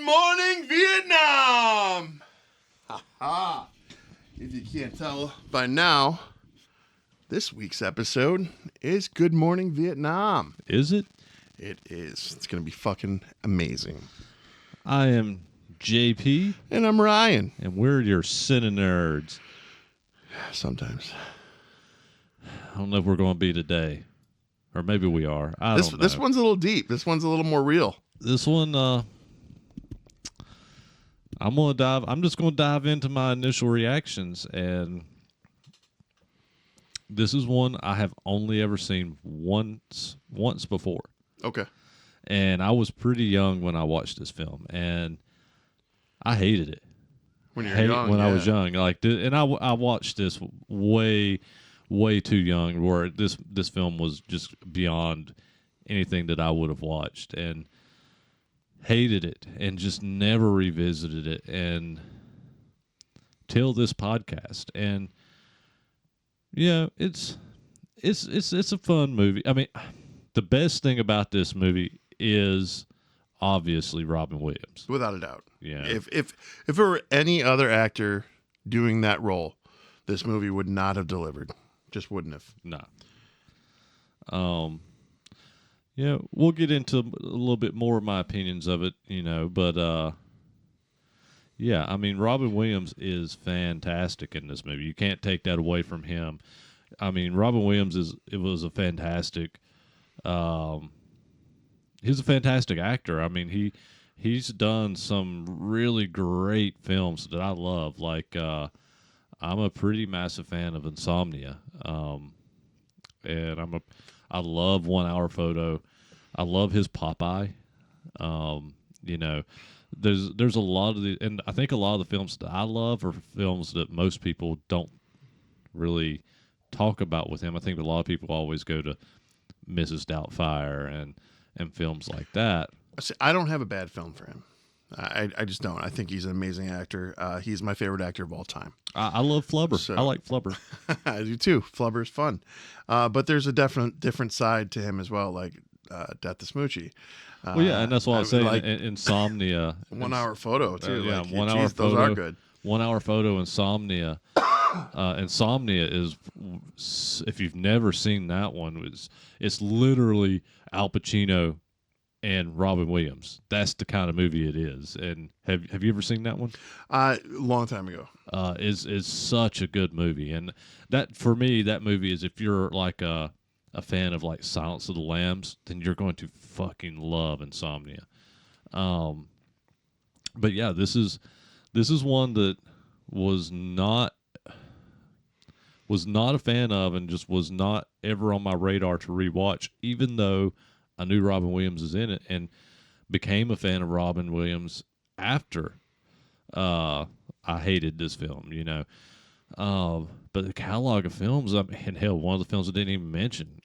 morning, Vietnam! Ha-ha! If you can't tell by now, this week's episode is Good Morning Vietnam. Is it? It is. It's going to be fucking amazing. I am JP. And I'm Ryan. And we're your CineNerds. Sometimes. I don't know if we're going to be today. Or maybe we are. I don't know. This one's a little deep. This one's a little more real. This one, I'm just going to dive into my initial reactions. And this is one I have only ever seen once before. Okay. And I was pretty young when I watched this film. And I hated it. When you're young, I was young, and I watched this way too young, where this film was just beyond anything that I would have watched, and hated it, and just never revisited it, and till this podcast. And yeah, it's a fun movie. I mean, the best thing about this movie is obviously Robin Williams, without a doubt. Yeah. If it were any other actor doing that role, this movie would not have delivered. Just wouldn't have. No. Yeah, we'll get into a little bit more of my opinions of it, but yeah, I mean, Robin Williams is fantastic in this movie. You can't take that away from him. I mean, Robin Williams was a fantastic he's a fantastic actor. I mean, he's done some really great films that I love. Like, I'm a pretty massive fan of Insomnia, and I love 1 Hour Photo. I love his Popeye. There's a lot of the, and I think a lot of the films that I love are films that most people don't really talk about with him. I think a lot of people always go to Mrs. Doubtfire and films like that. See, I don't have a bad film for him. I just don't. I think he's an amazing actor. He's my favorite actor of all time. I love Flubber. So, I like Flubber. I do too. Flubber's fun. But there's a different side to him as well, like Death to Smoochie. Well, yeah, and that's what I was saying. Like, Insomnia. 1 Hour Photo, too. Yeah, like, 1 Hour Photo. Those are good. 1 Hour Photo, Insomnia. Insomnia is, if you've never seen that one, it's literally Al Pacino and Robin Williams. That's the kind of movie it is. And have you ever seen that one? Long time ago. Is such a good movie. And that, for me, that movie is, if you're like a fan of like Silence of the Lambs, then you're going to fucking love Insomnia. But yeah, this is one that was not a fan of, and just was not ever on my radar to rewatch, even though I knew Robin Williams is in it, and became a fan of Robin Williams after I hated this film, But the catalog of films, I mean, hell, one of the films I didn't even mention,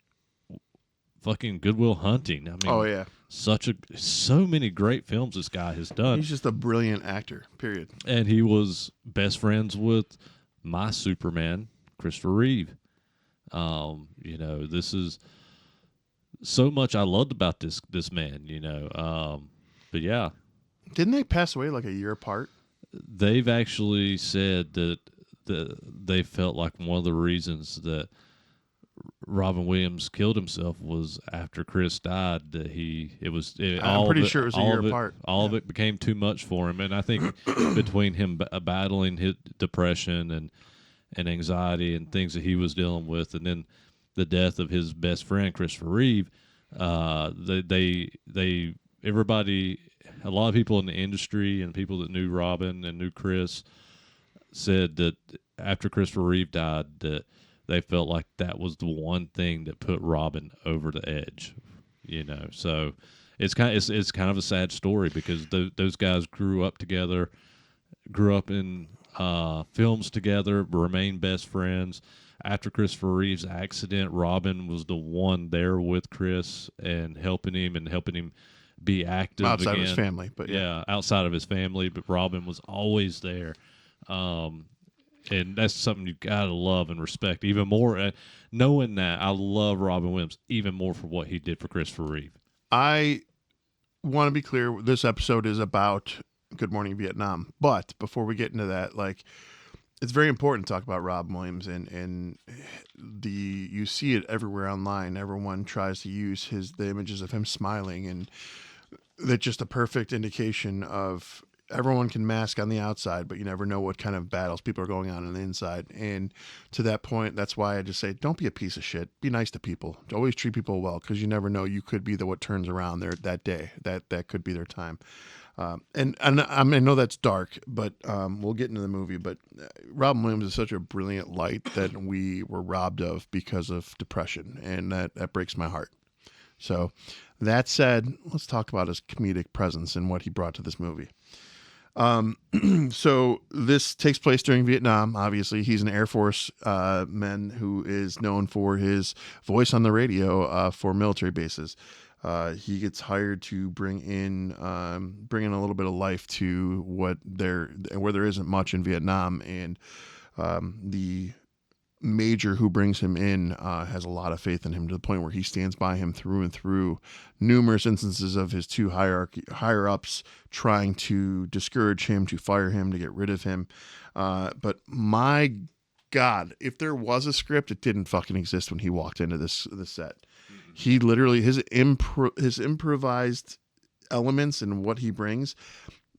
fucking Good Will Hunting. I mean, oh yeah, so many great films this guy has done. He's just a brilliant actor, period. And he was best friends with my Superman, Christopher Reeve. This is so much I loved about this man, But yeah. Didn't they pass away like a year apart? They've actually said that they felt like one of the reasons that Robin Williams killed himself was after Chris died. That I'm pretty sure it was a year apart. All of it became too much for him, and I think between him battling his depression and anxiety and things that he was dealing with, and then the death of his best friend Christopher Reeve, everybody, a lot of people in the industry and people that knew Robin and knew Chris said that after Christopher Reeve died, that they felt like that was the one thing that put Robin over the edge, So it's kind of a sad story, because those guys grew up together, grew up in films together, remained best friends. After Christopher Reeve's accident, Robin was the one there with Chris and helping him be active outside again. of his family, but yeah, outside of his family. But Robin was always there, and that's something you gotta love and respect even more. Knowing that, I love Robin Williams even more for what he did for Christopher Reeve. I want to be clear. This episode is about Good Morning Vietnam. But before we get into that, like, it's very important to talk about Robin Williams, and you see it everywhere online. Everyone tries to use the images of him smiling, and that's just a perfect indication of everyone can mask on the outside, but you never know what kind of battles people are going on the inside. And to that point, that's why I just say, don't be a piece of shit. Be nice to people. Always treat people well, because you never know. You could be what turns around there that day. That could be their time. And I know that's dark, but we'll get into the movie. But Robin Williams is such a brilliant light that we were robbed of because of depression, and that breaks my heart. So that said, let's talk about his comedic presence and what he brought to this movie. So this takes place during Vietnam. Obviously, he's an Air Force man who is known for his voice on the radio for military bases. He gets hired to bring in a little bit of life to where there isn't much in Vietnam, and the major who brings him in has a lot of faith in him, to the point where he stands by him through and through. Numerous instances of his two higher ups trying to discourage him, to fire him, to get rid of him. But my God, if there was a script, it didn't fucking exist when he walked into this set. He literally, his improvised elements and what he brings,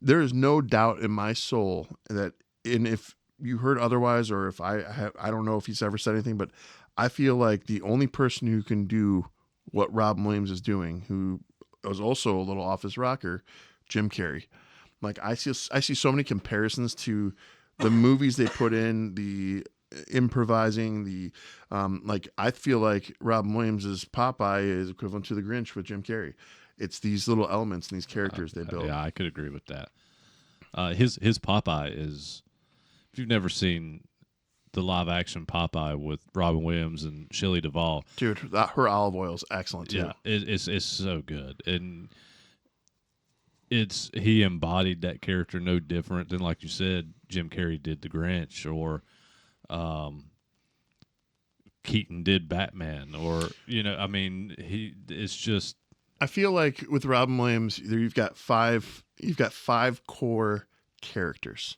there is no doubt in my soul that, and if you heard otherwise, or if I don't know if he's ever said anything, but I feel like the only person who can do what Robin Williams is doing, who was also a little off his rocker, Jim Carrey. Like, I see so many comparisons to the movies they put in, the improvising, the like, I feel like Robin Williams' Popeye is equivalent to the Grinch with Jim Carrey. It's these little elements and these characters they build. Yeah, I could agree with that. His Popeye is, if you've never seen the live action Popeye with Robin Williams and Shelley Duvall, dude, her olive oil is excellent too. Yeah, it's so good, and he embodied that character no different than, like you said, Jim Carrey did the Grinch, or Keaton did Batman, or I mean, it's just. I feel like with Robin Williams, you've got five core characters.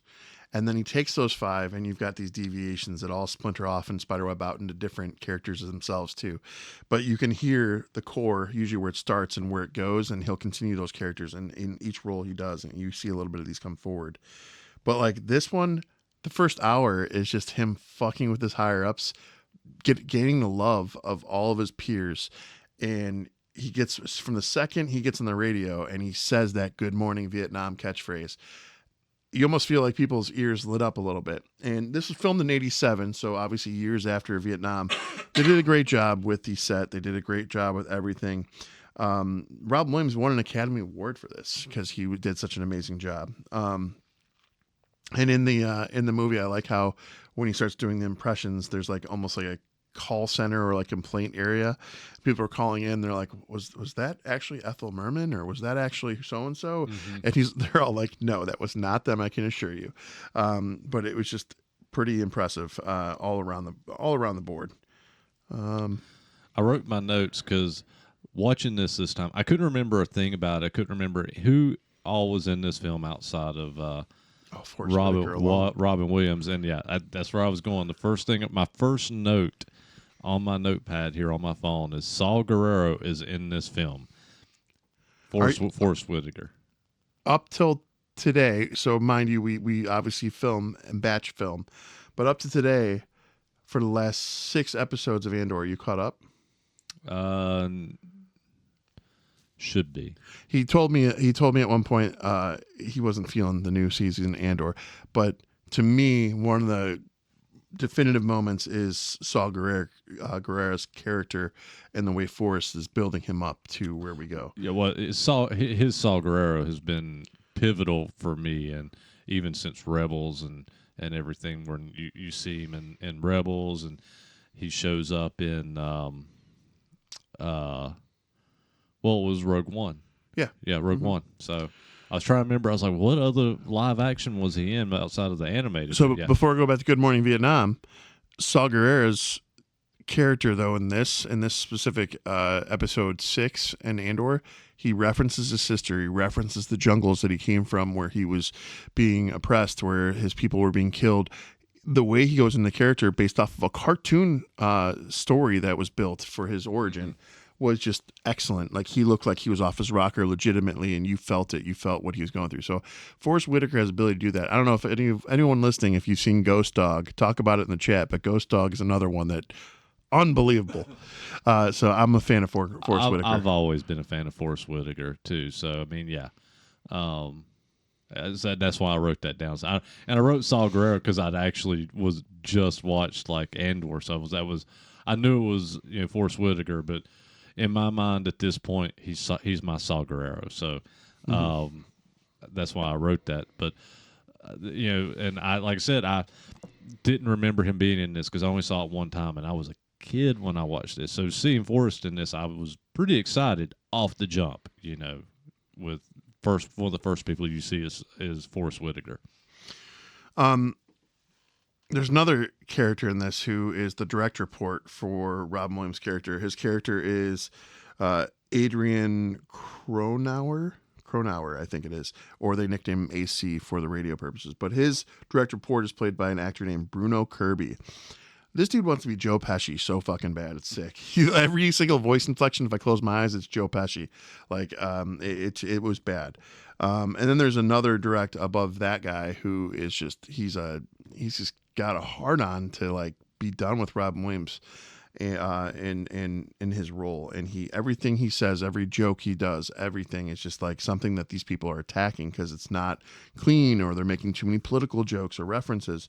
And then he takes those five, and you've got these deviations that all splinter off and spiderweb out into different characters themselves too. But you can hear the core, usually where it starts and where it goes, and he'll continue those characters. And in each role he does, and you see a little bit of these come forward. But like this one, the first hour is just him fucking with his higher ups, gaining the love of all of his peers. And he gets, from the second he gets on the radio and he says that "Good Morning Vietnam" catchphrase, you almost feel like people's ears lit up a little bit. And this was filmed in 1987, so obviously years after Vietnam. They did a great job with the set. They did a great job with everything. Robin Williams won an Academy Award for this because he did such an amazing job. And in the movie, I like how when he starts doing the impressions, there's like almost like a call center or like complaint area. People are calling in. They're like, was that actually Ethel Merman, or was that actually so and so? And they're all like, no, that was not them, I can assure you. But it was just pretty impressive all around the board. I wrote my notes because watching this time, I couldn't remember a thing about it. I couldn't remember who all was in this film outside of Robin Williams. And yeah, that's where I was going. The first thing, my first note on my notepad here on my phone is Saul Guerrero is in this film. Forrest Whitaker. Up till today, so mind you, we obviously film and batch film, but up to today, for the last 6 episodes of Andor, you caught up? Should be. He told me at one point he wasn't feeling the new season Andor, but to me, one of the definitive moments is Saul Guerrero's character and the way Forrest is building him up to where we go. Yeah, well, his Saul Guerrero has been pivotal for me, and even since Rebels and everything, when you see him in Rebels, and he shows up in it was Rogue One. Yeah, Rogue One. So I was trying to remember. I was like, what other live action was he in outside of the animated? So before I go back to Good Morning Vietnam, Saul Guerrero's character though in this specific episode 6 in Andor, he references his sister. He references the jungles that he came from, where he was being oppressed, where his people were being killed. The way he goes into character based off of a cartoon story that was built for his origin was just excellent. Like, he looked like he was off his rocker legitimately, and you felt it. You felt what he was going through. So Forrest Whitaker has the ability to do that. I don't know if anyone listening, if you've seen Ghost Dog, talk about it in the chat, but Ghost Dog is another one that unbelievable. So I'm a fan of Forrest Whitaker. I've always been a fan of Forrest Whitaker too. So I mean, yeah, that's why I wrote that down. So I wrote Saw Gerrera because I'd actually was just watched like Andor, so I knew it was Forrest Whitaker, but in my mind at this point he's my Saw Gerrera. So that's why I wrote that. But and I, like I said, I didn't remember him being in this because I only saw it one time, and I was a kid when I watched this. So seeing Forrest in this, I was pretty excited off the jump. With one of the first people you see is Forrest Whitaker. There's another character in this who is the direct report for Robin Williams' character. His character is Adrian Cronauer, I think it is, or they nickname him AC for the radio purposes. But his direct report is played by an actor named Bruno Kirby. This dude wants to be Joe Pesci so fucking bad, it's sick. Every single voice inflection, if I close my eyes, it's Joe Pesci. Like, it was bad. And then there's another direct above that guy who is just he's just got a hard on to like be done with Robin Williams, in his role, and everything he says, every joke he does, everything is just like something that these people are attacking because it's not clean, or they're making too many political jokes or references.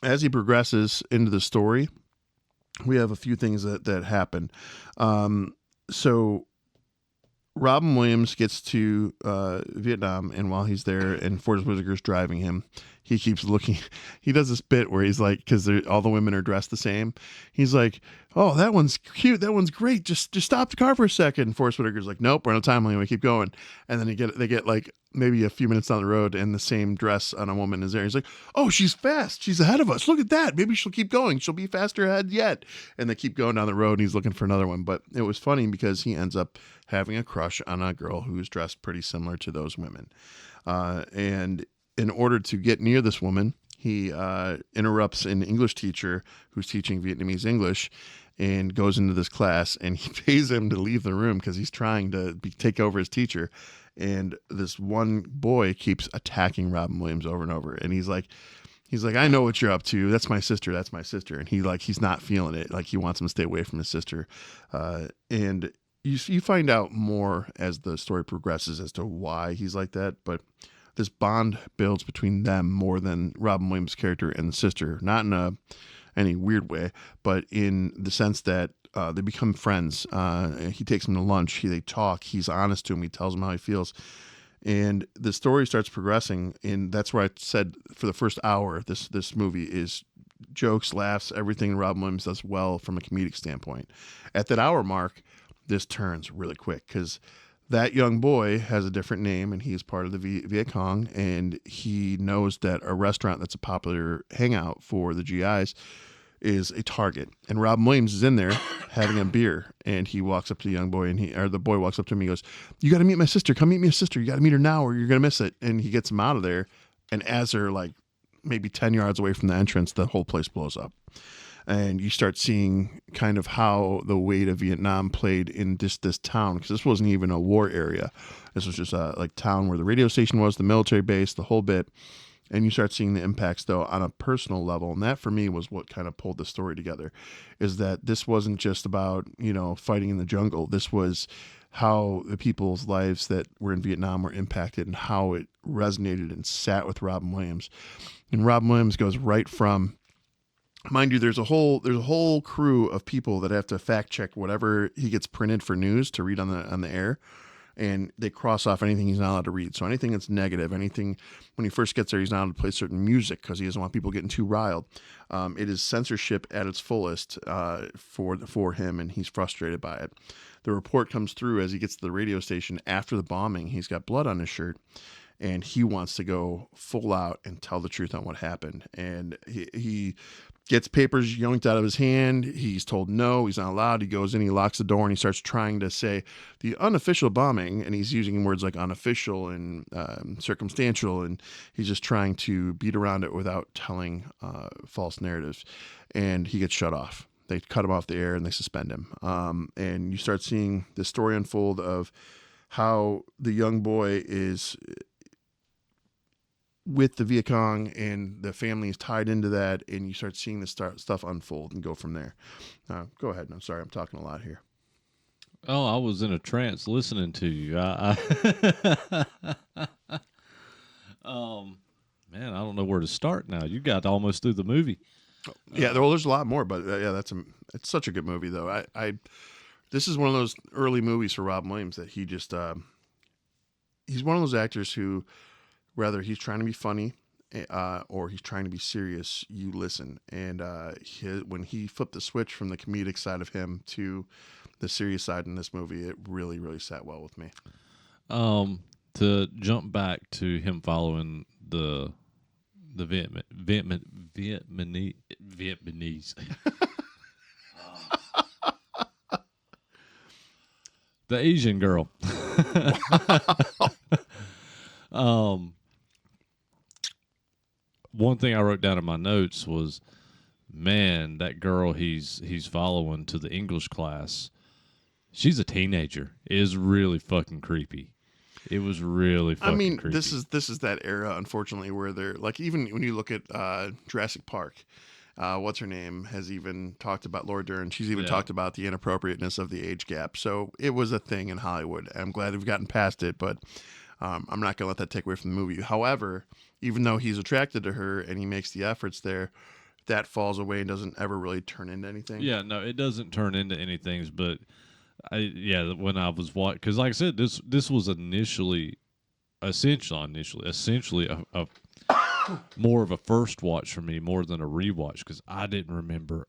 As he progresses into the story, we have a few things that happen. So Robin Williams gets to Vietnam, and while he's there and Forrest Whitaker's driving him, he keeps looking. He does this bit where he's like, because all the women are dressed the same, he's like, "Oh, that one's cute. That one's great. Just stop the car for a second." And Forrest Whitaker's like, "Nope, we're on a time limit. We keep going." And then they get like maybe a few minutes down the road, and the same dress on a woman is there. He's like, "Oh, she's fast. She's ahead of us. Look at that. Maybe she'll keep going. She'll be faster ahead yet." And they keep going down the road, and he's looking for another one. But it was funny because he ends up having a crush on a girl who's dressed pretty similar to those women. And in order to get near this woman, he interrupts an English teacher who's teaching Vietnamese English and goes into this class, and he pays him to leave the room because he's trying to take over his teacher. And this one boy keeps attacking Robin Williams over and over. And he's like, "I know what you're up to. That's my sister. That's my sister." And he's not feeling it. Like, he wants him to stay away from his sister. And you find out more as the story progresses as to why he's like that. But this bond builds between them more than Robin Williams' character and the sister, not in any weird way, but in the sense that they become friends. He takes him to lunch. They talk. He's honest to him. He tells him how he feels. And the story starts progressing. And that's where I said for the first hour, this movie is jokes, laughs, everything Robin Williams does well from a comedic standpoint. At that hour mark, this turns really quick because that young boy has a different name, and he's part of the Viet Cong, and he knows that a restaurant that's a popular hangout for the GIs is a target. And Robin Williams is in there having a beer, and he walks up to the young boy, and the boy walks up to him. He goes, "You got to meet my sister. Come meet my sister. You got to meet her now, or you're gonna miss it." And he gets him out of there, and as they're like maybe 10 yards away from the entrance, the whole place blows up. And you start seeing kind of how the weight of Vietnam played in this town, because this wasn't even a war area. This was just a like town where the radio station was, the military base, the whole bit. And you start seeing the impacts, though, on a personal level. And that, for me, was what kind of pulled the story together, is that this wasn't just about, fighting in the jungle. This was how the people's lives that were in Vietnam were impacted and how it resonated and sat with Robin Williams. And Robin Williams goes right from, mind you, there's a whole crew of people that have to fact check whatever he gets printed for news to read on the air, and they cross off anything he's not allowed to read. So anything that's negative, anything when he first gets there, he's not allowed to play certain music because he doesn't want people getting too riled. It is censorship at its fullest for him, and he's frustrated by it. The report comes through as he gets to the radio station after the bombing. He's got blood on his shirt. and he wants to go full out and tell the truth on what happened. And he gets papers yoinked out of his hand. He's told no, he's not allowed. He goes in, he locks the door, and he starts trying to say the unofficial bombing. And he's using words like unofficial and circumstantial. And he's just trying to beat around it without telling false narratives. And he gets shut off. They cut him off the air and they suspend him. And you start seeing the story unfold of how the young boy is with the Viet Cong and the family is tied into that, and you start seeing the stuff unfold and go from there. Go ahead. I'm sorry, I'm talking a lot here. Oh, I was in a trance listening to you. Man, I don't know where to start now. You got almost through the movie. Yeah, well, there's a lot more, but yeah, it's such a good movie though. This is one of those early movies for Robin Williams that he just he's one of those actors who, whether he's trying to be funny or he's trying to be serious, you listen. And when he flipped the switch from the comedic side of him to the serious side in this movie, it really, really sat well with me. To jump back to him following the Vietnamese. The Asian girl. One thing I wrote down in my notes was, man, that girl he's following to the English class, she's a teenager. It is really fucking creepy. It was really fucking creepy. This is that era, unfortunately, where they're like, even when you look at Jurassic Park, what's her name has even talked about Laura Dern. She's even talked about the inappropriateness of the age gap. So it was a thing in Hollywood. I'm glad we've gotten past it, but I'm not going to let that take away from the movie. However, even though he's attracted to her and he makes the efforts there, that falls away and doesn't ever really turn into anything. Yeah, no, it doesn't turn into anything. But when I was watching, because like I said, this was essentially a more of a first watch for me more than a rewatch, because I didn't remember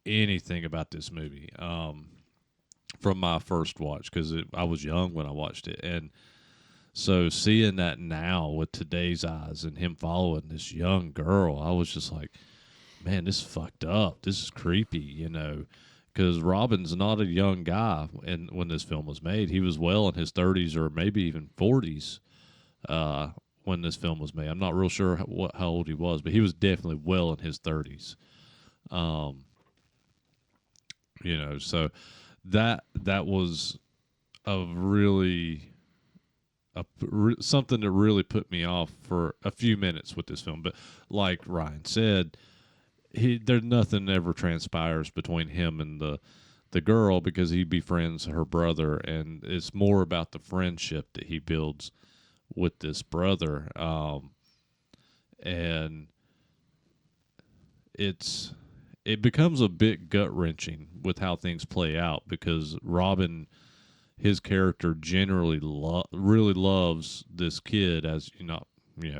anything about this movie from my first watch, because I was young when I watched it. And so seeing that now with today's eyes and him following this young girl, I was just like, man, this is fucked up. This is creepy, because Robin's not a young guy. And when this film was made, he was well in his 30s or maybe even 40s when this film was made. I'm not real sure how old he was, but he was definitely well in his 30s. So that was something that really put me off for a few minutes with this film. But like Ryan said, there's nothing ever transpires between him and the girl, because he befriends her brother, and it's more about the friendship that he builds with this brother. And it becomes a bit gut-wrenching with how things play out, because Robin, his character, generally really loves this kid as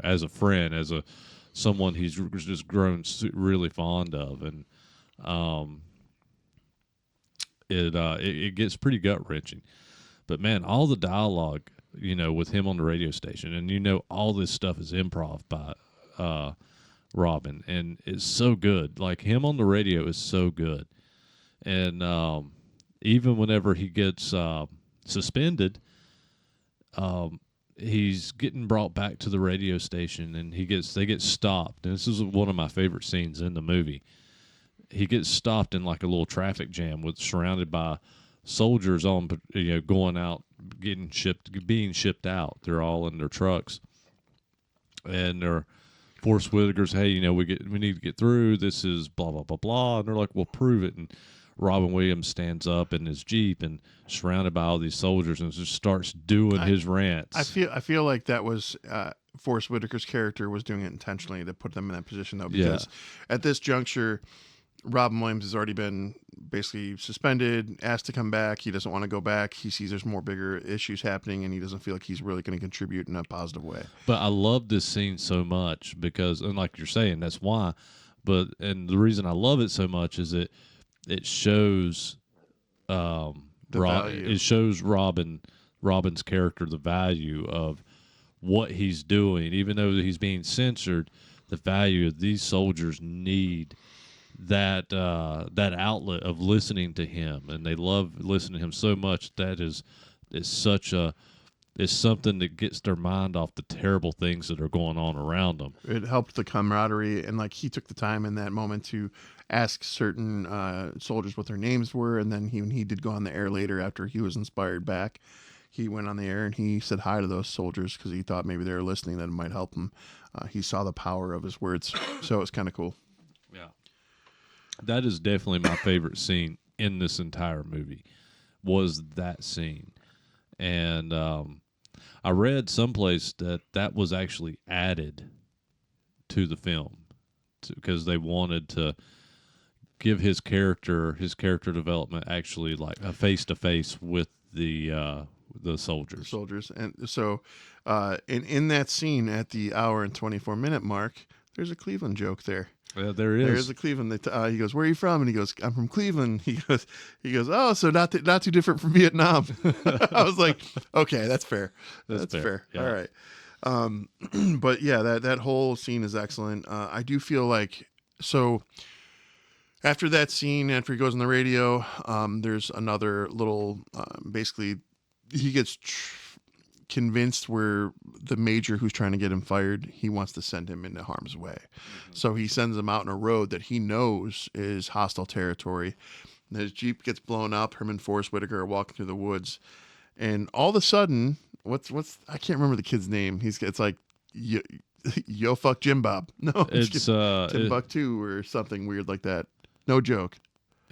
as a friend, as someone he's just grown really fond of, and it gets pretty gut-wrenching. But man, all the dialogue, with him on the radio station, and all this stuff is improv by Robin, and it's so good. Like, him on the radio is so good. And even whenever he gets suspended, he's getting brought back to the radio station, and they get stopped. And this is one of my favorite scenes in the movie. He gets stopped in like a little traffic jam surrounded by soldiers on, going out, being shipped out. They're all in their trucks, and they're Forrest Whitaker's, hey, we need to get through. This is blah blah blah blah, and they're like, well, prove it. And Robin Williams stands up in his Jeep and surrounded by all these soldiers and just starts doing his rants. I feel like that was Forrest Whitaker's character was doing it intentionally to put them in that position, though, because at this juncture, Robin Williams has already been basically suspended, asked to come back. He doesn't want to go back. He sees there's more bigger issues happening, and he doesn't feel like he's really going to contribute in a positive way. But I love this scene so much because, and like you're saying, that's why. And the reason I love it so much is it shows it shows Robin's character the value of what he's doing, even though he's being censored. The value of these soldiers need that outlet of listening to him, and they love listening to him so much. That is such a is something that gets their mind off the terrible things that are going on around them. It helped the camaraderie, and like he took the time in that moment to ask certain soldiers what their names were, and then when he did go on the air later after he was inspired back, he went on the air and he said hi to those soldiers because he thought maybe they were listening, that it might help him. He saw the power of his words, so it was kind of cool. Yeah, that is definitely my favorite scene in this entire movie. Was that scene, and I read someplace that was actually added to the film because they wanted to give his character development actually like a face to face with the soldiers. And so in that scene at the hour and 24-minute mark, there's a Cleveland joke there. Yeah, there is. There's a Cleveland. He goes, "Where are you from?" And he goes, "I'm from Cleveland." He goes, "Oh, so not too different from Vietnam." I was like, "Okay, that's fair. That's fair. Yeah. All right." But yeah, that whole scene is excellent. I do feel like so. After that scene, after he goes on the radio, there's another little. Basically, he gets convinced where the major who's trying to get him fired, he wants to send him into harm's way. So he sends him out on a road that he knows is hostile territory. And his Jeep gets blown up. Him and Forrest Whitaker are walking through the woods. And all of a sudden, what's I can't remember the kid's name. It's like, yo fuck Jim Bob. No, it's Timbuktu or something weird like that. No joke.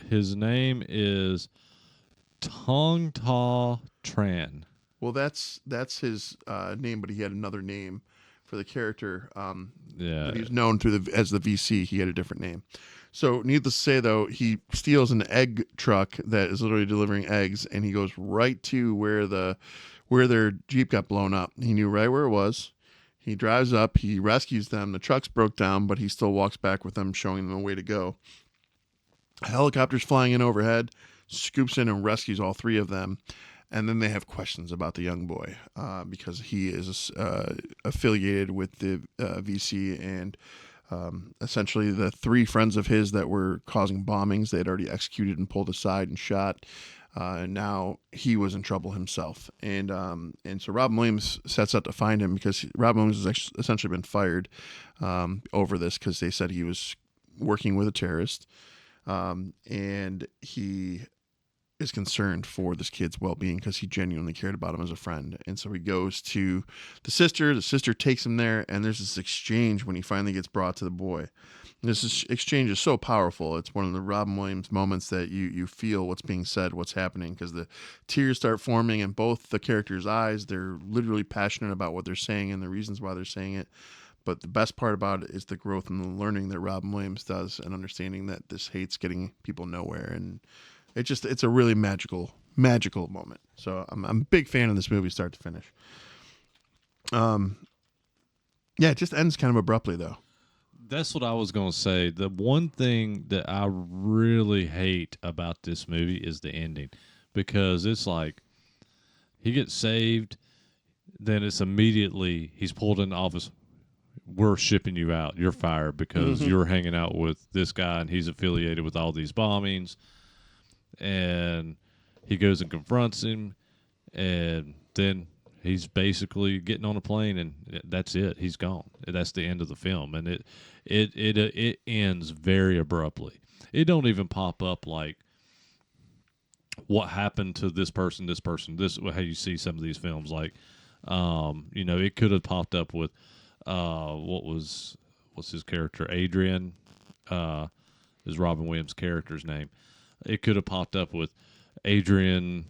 His name is Tong Ta Tran. Well, that's his name, but he had another name for the character. That he was known as the VC. He had a different name. So, needless to say, though, he steals an egg truck that is literally delivering eggs, and he goes right to where their Jeep got blown up. He knew right where it was. He drives up. He rescues them. The truck's broke down, but he still walks back with them, showing them a way to go. A helicopter's flying in overhead, scoops in and rescues all three of them. And then they have questions about the young boy because he is affiliated with the VC, and essentially the three friends of his that were causing bombings, they had already executed and pulled aside and shot. And now he was in trouble himself. And so Robin Williams sets out to find him because Robin Williams has essentially been fired over this because they said he was working with a terrorist. And he is concerned for this kid's well-being because he genuinely cared about him as a friend. And so he goes to the sister takes him there, and there's this exchange when he finally gets brought to the boy. And this exchange is so powerful. It's one of the Robin Williams moments that you feel what's being said, what's happening, because the tears start forming in both the characters' eyes. They're literally passionate about what they're saying and the reasons why they're saying it. But the best part about it is the growth and the learning that Robin Williams does, and understanding that this hate's getting people nowhere. And it's a really magical moment. So I'm a big fan of this movie, start to finish. Yeah, it just ends kind of abruptly though. That's what I was going to say. The one thing that I really hate about this movie is the ending, because it's like he gets saved, then it's immediately he's pulled into office. We're shipping you out. You're fired because you're hanging out with this guy and he's affiliated with all these bombings. And he goes and confronts him, and then he's basically getting on a plane, and that's it. He's gone. That's the end of the film, and it ends very abruptly. It don't even pop up like what happened to this person. This how you see some of these films, like it could have popped up with what's his character, Adrian is Robin Williams' character's name. It could have popped up with Adrian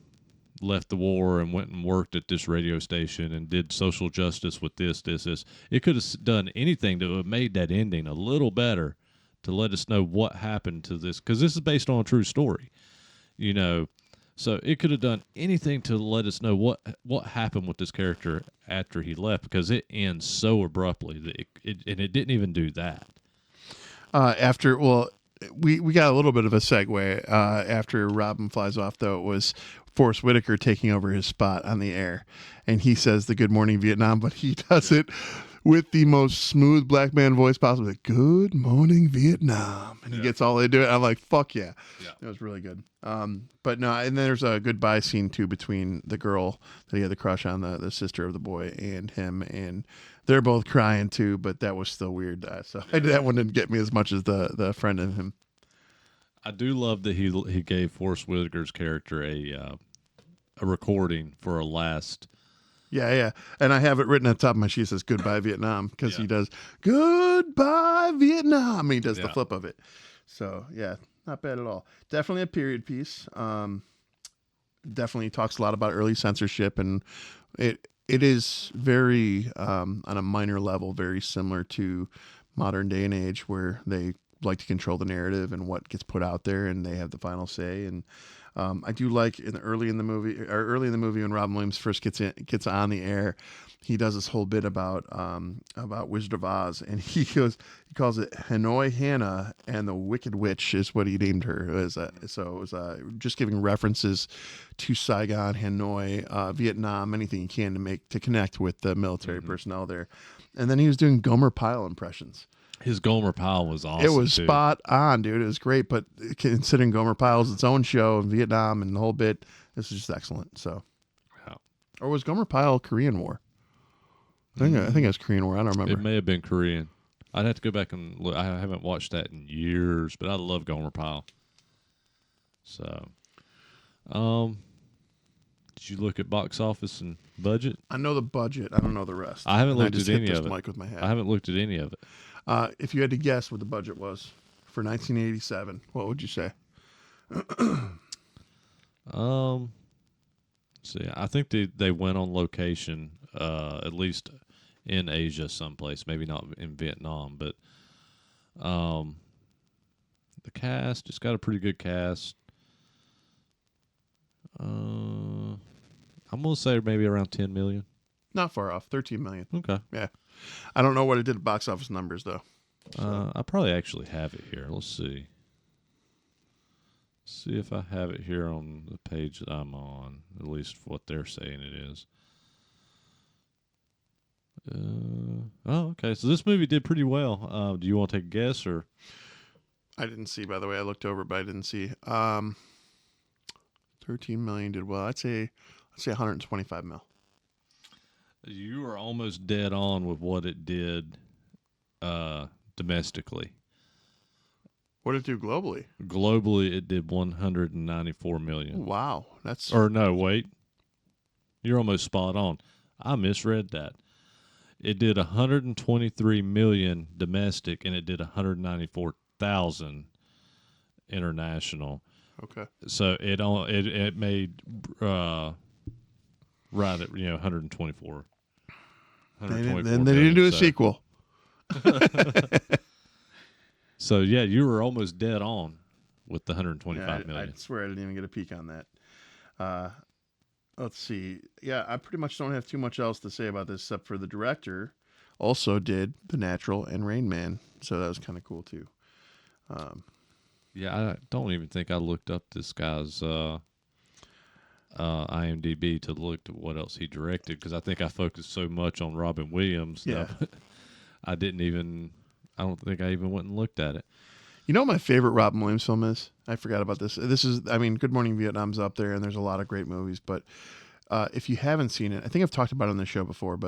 left the war and went and worked at this radio station and did social justice with this. It could have done anything to have made that ending a little better, to let us know what happened to this, because this is based on a true story, So it could have done anything to let us know what happened with this character after he left, because it ends so abruptly that it didn't even do that. We got a little bit of a segue after Robin flies off, though. It was Forrest Whitaker taking over his spot on the air, and he says the "Good Morning Vietnam," but he does it with the most smooth black man voice possible. Like, "Good morning Vietnam," and he gets all into it. I'm like, "Fuck yeah!" It was really good. But no, and then there's a goodbye scene too between the girl that he had the crush on, the sister of the boy, and him, and they're both crying too. But that was still weird. So that one didn't get me as much as the friend in him. I do love that he gave Forrest Whitaker's character a recording for a last. Yeah. And I have it written at the top of my sheet. It says "Goodbye Vietnam" because he does "Goodbye Vietnam." He does the flip of it. So yeah, not bad at all. Definitely a period piece. Definitely talks a lot about early censorship, and it is very on a minor level very similar to modern day and age, where they like to control the narrative and what gets put out there, and they have the final say. And I do like early in the movie when Robin Williams first gets on the air, he does this whole bit about Wizard of Oz, and he calls it Hanoi Hannah and the Wicked Witch is what he named her. So it was just giving references to Saigon, Hanoi, Vietnam, anything you can to connect with the military personnel there. And then he was doing Gomer Pyle impressions. His Gomer Pyle was awesome. It was spot on, dude. It was great. But considering Gomer Pyle's its own show in Vietnam and the whole bit, this is just excellent. So, or was Gomer Pyle Korean War? I think it was Korean War. I don't remember. It may have been Korean. I'd have to go back and look. I haven't watched that in years, but I love Gomer Pyle. So, did you look at box office and budget? I know the budget. I don't know the rest. I haven't looked at any of it. Mic with my head. I haven't looked at any of it. If you had to guess what the budget was for 1987, what would you say? See, I think they went on location, at least in Asia someplace, maybe not in Vietnam, but the cast, it's got a pretty good cast. I'm going to say maybe around 10 million. Not far off, 13 million. Okay. Yeah. I don't know what it did at box office numbers, though. So. I probably actually have it here. Let's see. See if I have it here on the page that I'm on, at least what they're saying it is. Okay. So this movie did pretty well. Do you want to take a guess, or? I didn't see, by the way. I looked over, but I didn't see. 13 million did well. I'd say 125 mil. You are almost dead on with what it did domestically. What did it do globally? Globally, it did 194 million. Wow, Or no, wait. You're almost spot on. I misread that. It did 123 million domestic, and it did 194,000 international. Okay. So it made right at 124. Then they didn't do a sequel. So yeah, you were almost dead on with the 125 million. I swear I didn't even get a peek on that. Let's see. Yeah, I pretty much don't have too much else to say about this, except for the director also did The Natural and Rain Man, so that was kind of cool too. Yeah, I don't even think I looked up this guy's IMDb to look at what else he directed, because I think I focused so much on Robin Williams. Yeah. I don't think I even went and looked at it. You know what my favorite Robin Williams film is? I forgot about this. Good Morning Vietnam's up there, and there's a lot of great movies, but if you haven't seen it, I think I've talked about it on the show before,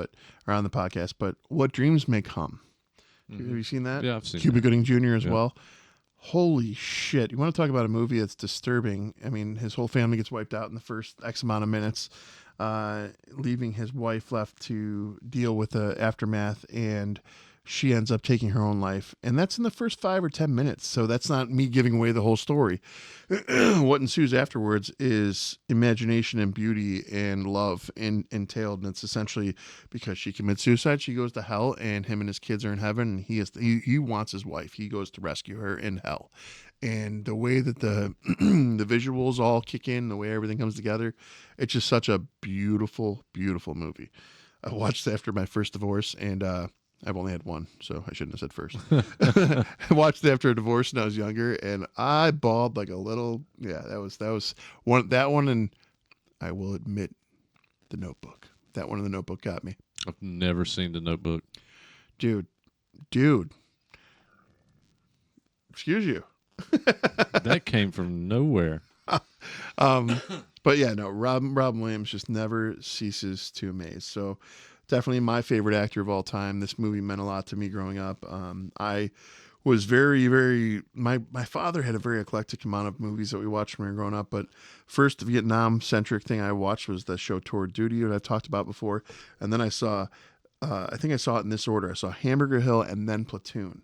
or on the podcast, but What Dreams May Come. Mm-hmm. Have you seen that? Yeah, I've seen Cuba that. Gooding Jr. as well. Holy shit. You want to talk about a movie that's disturbing? I mean, his whole family gets wiped out in the first X amount of minutes, leaving his wife left to deal with the aftermath, and she ends up taking her own life. And that's in the first 5 or 10 minutes. So that's not me giving away the whole story. What ensues afterwards is imagination and beauty and love entailed. And it's essentially because she commits suicide, she goes to hell, and him and his kids are in heaven. And he wants his wife. He goes to rescue her in hell. And the way that the the visuals all kick in, the way everything comes together, it's just such a beautiful, beautiful movie. I watched it after my first divorce, and I've only had one, so I shouldn't have said first. I watched it after a divorce when I was younger, and I bawled like a little. Yeah, that was one. That one, and I will admit The Notebook. That one in The Notebook got me. I've never seen The Notebook. Dude. Excuse you. That came from nowhere. But yeah, no, Robin Williams just never ceases to amaze. So definitely my favorite actor of all time. This movie meant a lot to me growing up. I was my father had a very eclectic amount of movies that we watched when we were growing up, but first Vietnam centric thing I watched was the show Toward Duty that I've talked about before. And then I saw, I think I saw it in this order. I saw Hamburger Hill and then Platoon.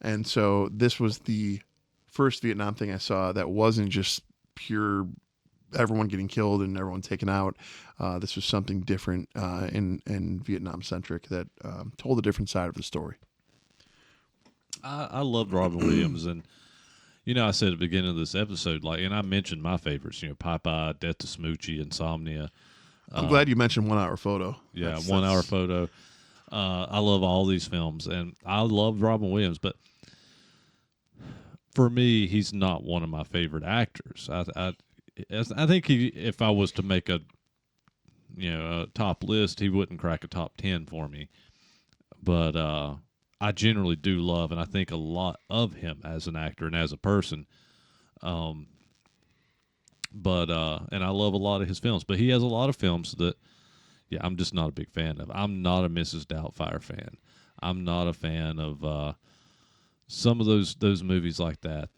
And so this was the first Vietnam thing I saw that wasn't just pure everyone getting killed and everyone taken out. This was something different and Vietnam centric that told a different side of the story. I loved Robin Williams, and I said at the beginning of this episode, and I mentioned my favorites, Popeye, Death to Smoochie, Insomnia. I'm glad you mentioned 1 Hour Photo. Yeah, 1 Hour Photo. I love all these films, and I love Robin Williams, but for me, he's not one of my favorite actors. I think if I was to make a top list, he wouldn't crack a top 10 for me. But I generally do love, and I think a lot of him as an actor and as a person. And I love a lot of his films, but he has a lot of films that, I'm just not a big fan of. I'm not a Mrs. Doubtfire fan. I'm not a fan of some of those movies like that.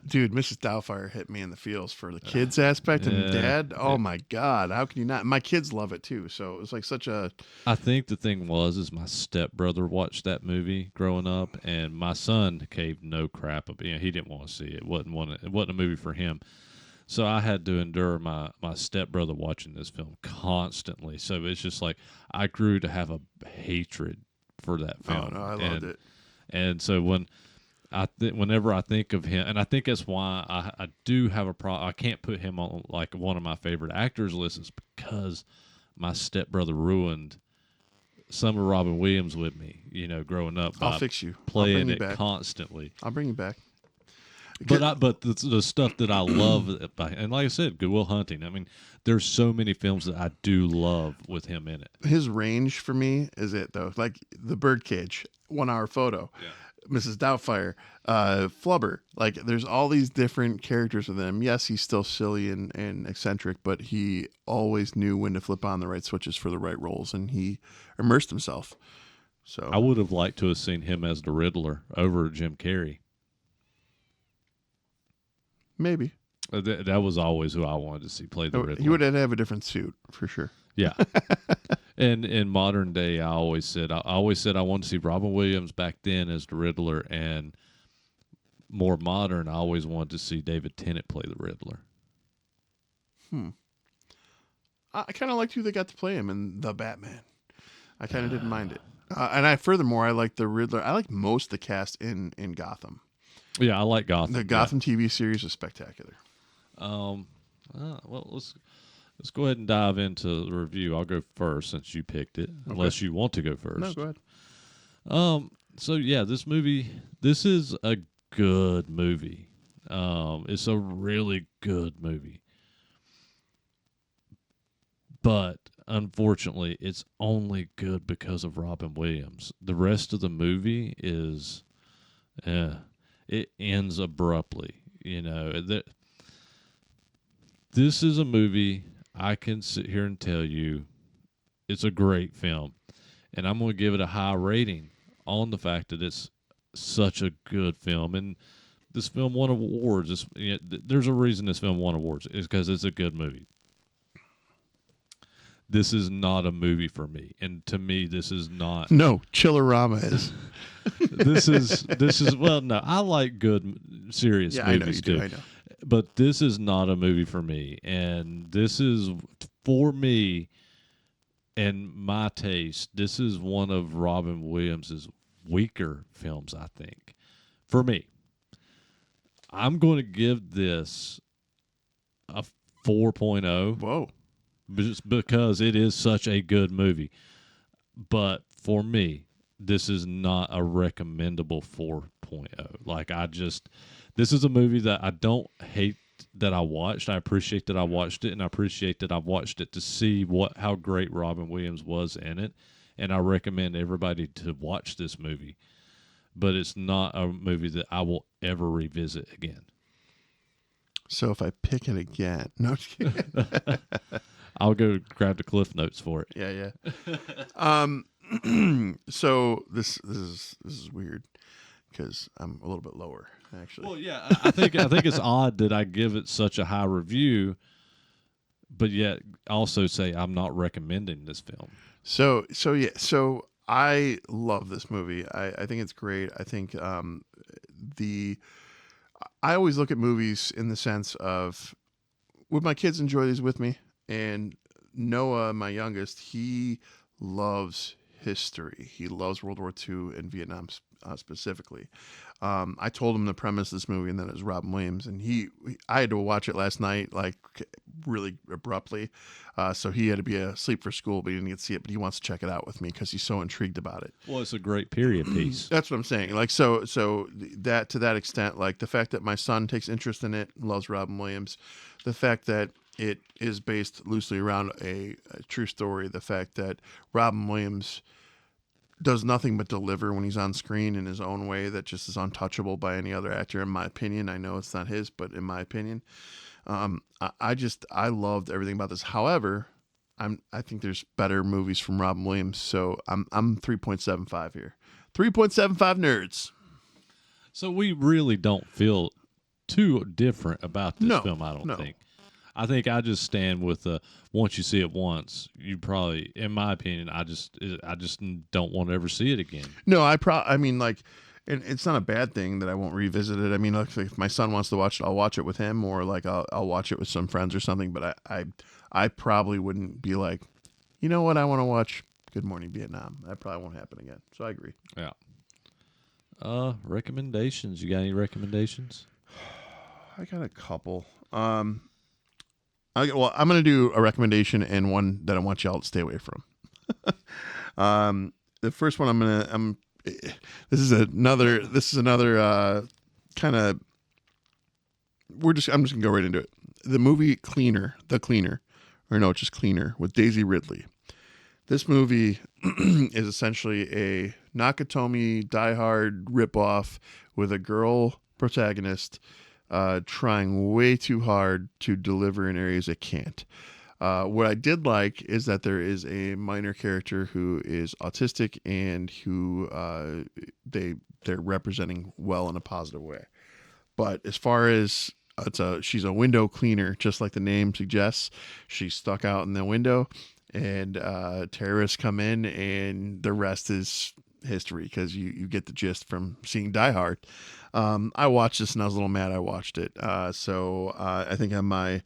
Dude, Mrs. Doubtfire hit me in the feels for the kids aspect and dad. Oh my God. How can you not? My kids love it too. So it was like such a. I think the thing is my stepbrother watched that movie growing up, and my son caved no crap. He didn't want to see it. It wasn't a movie for him. So I had to endure my stepbrother watching this film constantly. So it's just like I grew to have a hatred for that film. Oh no, I loved it. And so whenever I think of him, and I think that's why I do have a problem. I can't put him on like one of my favorite actors lists, is because my stepbrother ruined some of Robin Williams with me, growing up. I'll fix you. Playing it constantly. I'll bring you back. But the stuff that I love, and like I said, Good Will Hunting. I mean, there's so many films that I do love with him in it. His range for me is it though, like The Birdcage, 1 Hour Photo, Mrs. Doubtfire, Flubber. Like there's all these different characters with him. Yes, he's still silly and eccentric, but he always knew when to flip on the right switches for the right roles, and he immersed himself. So I would have liked to have seen him as the Riddler over Jim Carrey. Maybe. That was always who I wanted to see play the Riddler. He would have a different suit for sure. Yeah. And in modern day, I always said I wanted to see Robin Williams back then as the Riddler, and more modern, I always wanted to see David Tennant play the Riddler. I kind of liked who they got to play him in The Batman. I kind of didn't mind it. And furthermore, I like the Riddler. I like most of the cast in Gotham. Yeah, I like Gotham. The Gotham TV series is spectacular. Well, let's go ahead and dive into the review. I'll go first since you picked it, unless you want to go first. No, go ahead. So yeah, this is a good movie. It's a really good movie. But unfortunately, it's only good because of Robin Williams. The rest of the movie is it ends abruptly. This is a movie I can sit here and tell you it's a great film, and I'm going to give it a high rating on the fact that it's such a good film. And this film won awards. There's a reason this film won awards. It's because it's a good movie. This is not a movie for me, and to me, this is not. No, Chillerama is. This is well, no, I like good, serious movies I know you too. do. I know. But this is not a movie for me, and this is for me and my taste. This is one of Robin Williams's weaker films, I think. For me, I'm going to give this a 4.0. Whoa. Just because it is such a good movie. But for me, this is not a recommendable 4.0. This is a movie that I don't hate that I watched. I appreciate that I watched it, and I appreciate that I've watched it to see how great Robin Williams was in it. And I recommend everybody to watch this movie. But it's not a movie that I will ever revisit again. So if I pick it again, no, just kidding. I'll go grab the Cliff Notes for it. Yeah. So this is weird because I'm a little bit lower actually. Well, yeah, I think it's odd that I give it such a high review, but yet also say I'm not recommending this film. So I love this movie. I think it's great. I think I always look at movies in the sense of, would my kids enjoy these with me? And Noah, my youngest, he loves history. He loves World War II and Vietnam specifically. I told him the premise of this movie and that it was Robin Williams, and I had to watch it last night, like really abruptly. So he had to be asleep for school, but he didn't get to see it. But he wants to check it out with me because he's so intrigued about it. Well, it's a great period piece. That's what I'm saying. Like so that to that extent, like the fact that my son takes interest in it, loves Robin Williams, the fact that it is based loosely around a true story, the fact that Robin Williams does nothing but deliver when he's on screen in his own way that just is untouchable by any other actor, in my opinion. I know it's not his, but in my opinion, I loved everything about this. However, I think there's better movies from Robin Williams, so I'm 3.75 here. 3.75 nerds. So we really don't feel too different about this film, I don't think. I think I just stand with once you see it once, you probably, in my opinion, I just don't want to ever see it again. No, I mean, like, and it's not a bad thing that I won't revisit it. I mean, like, if my son wants to watch it, I'll watch it with him, or like I'll watch it with some friends or something. But I probably wouldn't be like, you know what, I want to watch Good Morning Vietnam. That probably won't happen again. So I agree. Yeah. Recommendations. You got any recommendations? I got a couple. I'm going to do a recommendation and one that I want y'all to stay away from. The first one this is another kind of, I'm just going to go right into it. The movie The Cleaner, or no, just Cleaner, with Daisy Ridley. This movie is essentially a Nakatomi Die Hard ripoff with a girl protagonist trying way too hard to deliver in areas it can't. What I did like is that there is a minor character who is autistic and who they're representing well in a positive way. But as far as she's a window cleaner, just like the name suggests. She's stuck out in the window, and terrorists come in, and the rest is history because you get the gist from seeing Die Hard. I watched this and I was a little mad I watched it. So I think on my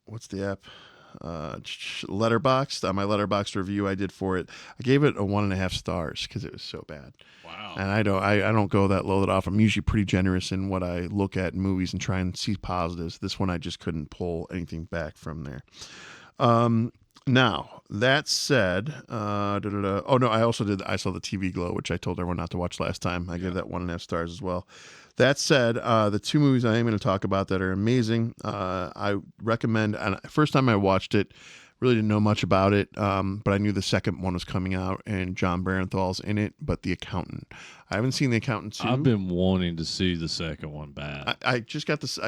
what's the app? Letterboxd. On my Letterboxd review I did for it, I gave it a 1.5 stars because it was so bad. Wow. And I don't go that low that often. I'm usually pretty generous in what I look at in movies and try and see positives. This one I just couldn't pull anything back from there. Now, that said, oh no, I saw the TV Glow, which I told everyone not to watch last time. I gave that 1.5 stars as well. That said, the two movies I am going to talk about that are amazing, I recommend, and first time I watched it, really didn't know much about it, but I knew the second one was coming out, and John Barenthal's in it, but The Accountant. I haven't seen The Accountant 2. I've been wanting to see the second one bad. I just got this,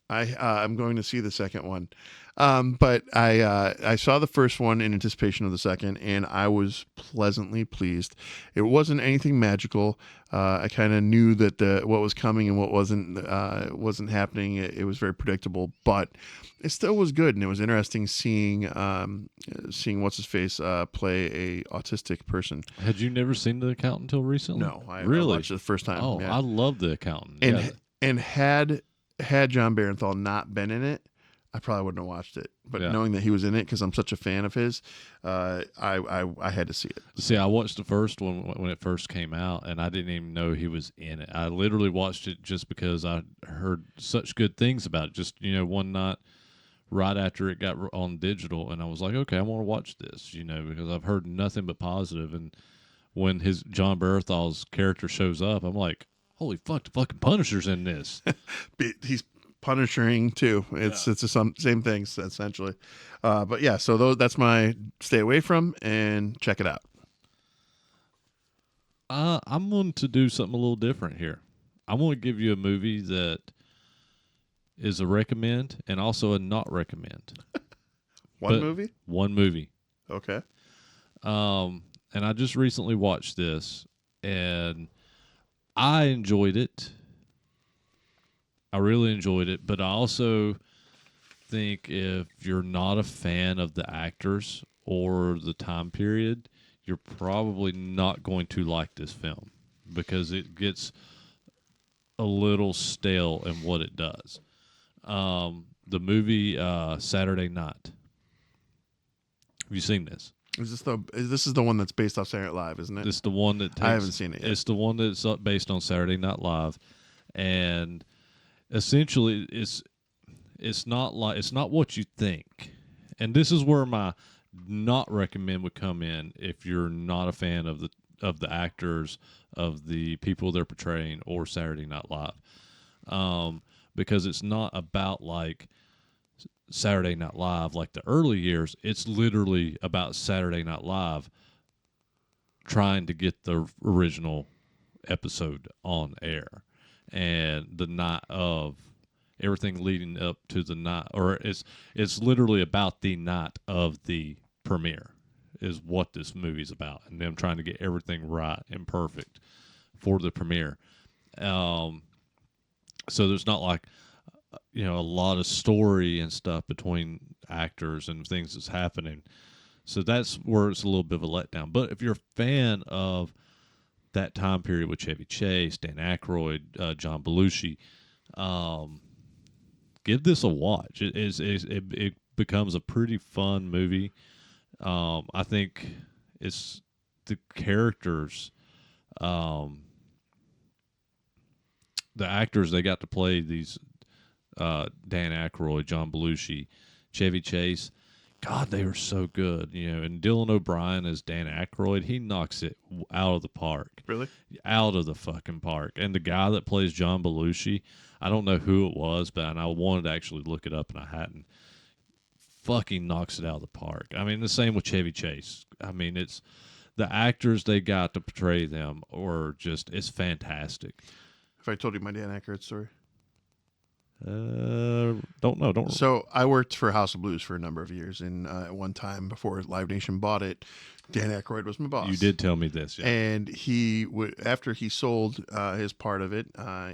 I'm going to see the second one. But I saw the first one in anticipation of the second, and I was pleasantly pleased. It wasn't anything magical. I kind of knew that what was coming and what wasn't happening. It was very predictable, but it still was good, and it was interesting seeing what's his face play a autistic person. Had you never seen The Accountant until recently? No, I really watched it the first time. Oh, yeah. I love The Accountant. And had John Barenthal not been in it, I probably wouldn't have watched it. But knowing that he was in it, because I'm such a fan of his, I had to see it. See, I watched the first one when it first came out, and I didn't even know he was in it. I literally watched it just because I heard such good things about it. Just, one night right after it got on digital, and I was like, okay, I want to watch this, because I've heard nothing but positive. And when John Berthal's character shows up, I'm like, holy fuck, the fucking Punisher's in this. He's punishing too. It's the same things essentially. But yeah, so that's my stay away from and check it out. I'm going to do something a little different here. I'm going to give you a movie that is a recommend and also a not recommend. One movie? One movie. Okay. And I just recently watched this, and I enjoyed it. I really enjoyed it, but I also think if you're not a fan of the actors or the time period, you're probably not going to like this film because it gets a little stale in what it does. The movie Saturday Night. Have you seen this? This is the one that's based off Saturday Night Live, isn't it? It's the one that I haven't seen it yet. It's the one that's based on Saturday Night Live, and essentially it's not what you think. And this is where my not recommend would come in if you're not a fan of the actors, of the people they're portraying, or Saturday Night Live, because it's not about like Saturday Night Live like the early years. It's literally about Saturday Night Live trying to get the original episode on air, and the night of everything leading up to the night, or it's literally about the night of the premiere is what this movie's about, and them trying to get everything right and perfect for the premiere. So there's not like a lot of story and stuff between actors and things that's happening. So that's where it's a little bit of a letdown. But if you're a fan of that time period with Chevy Chase, Dan Aykroyd, John Belushi, give this a watch. It becomes a pretty fun movie. I think it's the characters, the actors they got to play these. Dan Aykroyd, John Belushi, Chevy Chase, God, they were so good, And Dylan O'Brien as Dan Aykroyd, he knocks it out of the park. Really? Out of the fucking park. And the guy that plays John Belushi, I don't know who it was, but I wanted to actually look it up and I hadn't. Fucking knocks it out of the park. I mean, the same with Chevy Chase. I mean, it's the actors they got to portray them, or it's fantastic. Have I told you my Dan Aykroyd story? Don't know. So I worked for House of Blues for a number of years, and at one time before Live Nation bought it, Dan Aykroyd was my boss. You did tell me this, yeah. And he after he sold his part of it,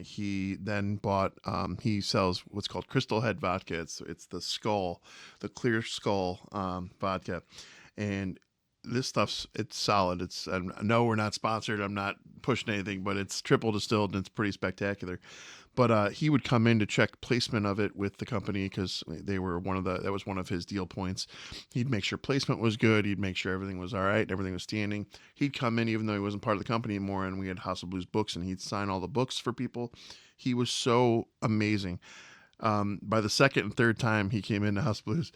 he then bought. He sells what's called Crystal Head vodka. It's the skull, the clear skull vodka, and this it's solid. No, we're not sponsored. I'm not pushing anything, but it's triple distilled and it's pretty spectacular. But he would come in to check placement of it with the company because they were that was one of his deal points. He'd make sure placement was good. He'd make sure everything was all right, everything was standing. He'd come in even though he wasn't part of the company anymore, and we had House of Blues books, and he'd sign all the books for people. He was so amazing. By the second and third time he came into House of Blues,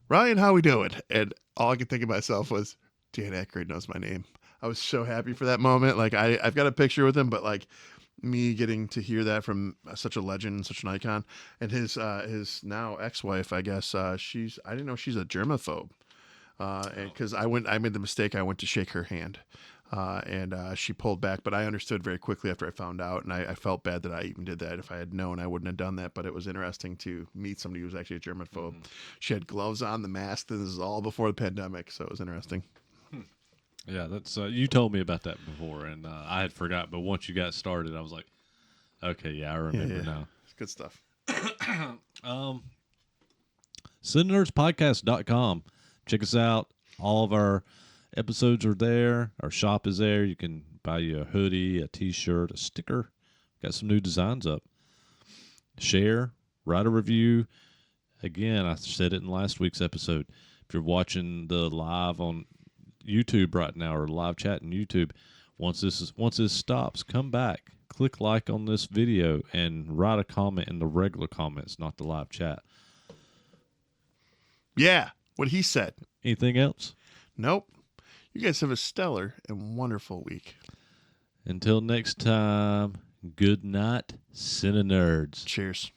Ryan, how we doing? And all I could think of myself was, Dan Aykroyd knows my name. I was so happy for that moment. Like I've got a picture with him, but like me getting to hear that from such a legend, such an icon, and his now ex-wife, I guess, I didn't know she's a germaphobe, because I made the mistake. I went to shake her hand, and she pulled back, but I understood very quickly after I found out, and I felt bad that I even did that. If I had known, I wouldn't have done that. But it was interesting to meet somebody who was actually a germaphobe. Mm-hmm. She had gloves on, the mask. This is all before the pandemic, so it was interesting. Yeah, that's you told me about that before, and I had forgot. But once you got started, I was like, okay, yeah, I remember now. It's good stuff. CineNerdsPodcast.com. Check us out. All of our episodes are there. Our shop is there. You can buy you a hoodie, a T-shirt, a sticker. Got some new designs up. Share, write a review. Again, I said it in last week's episode. If you're watching the live on YouTube right now, or live chat on YouTube, once this stops, come back, click like on this video, and write a comment in the regular comments, not the live chat. Yeah, what he said. Anything else? Nope. You guys have a stellar and wonderful week. Until next time, Good night, CineNerds. Cheers.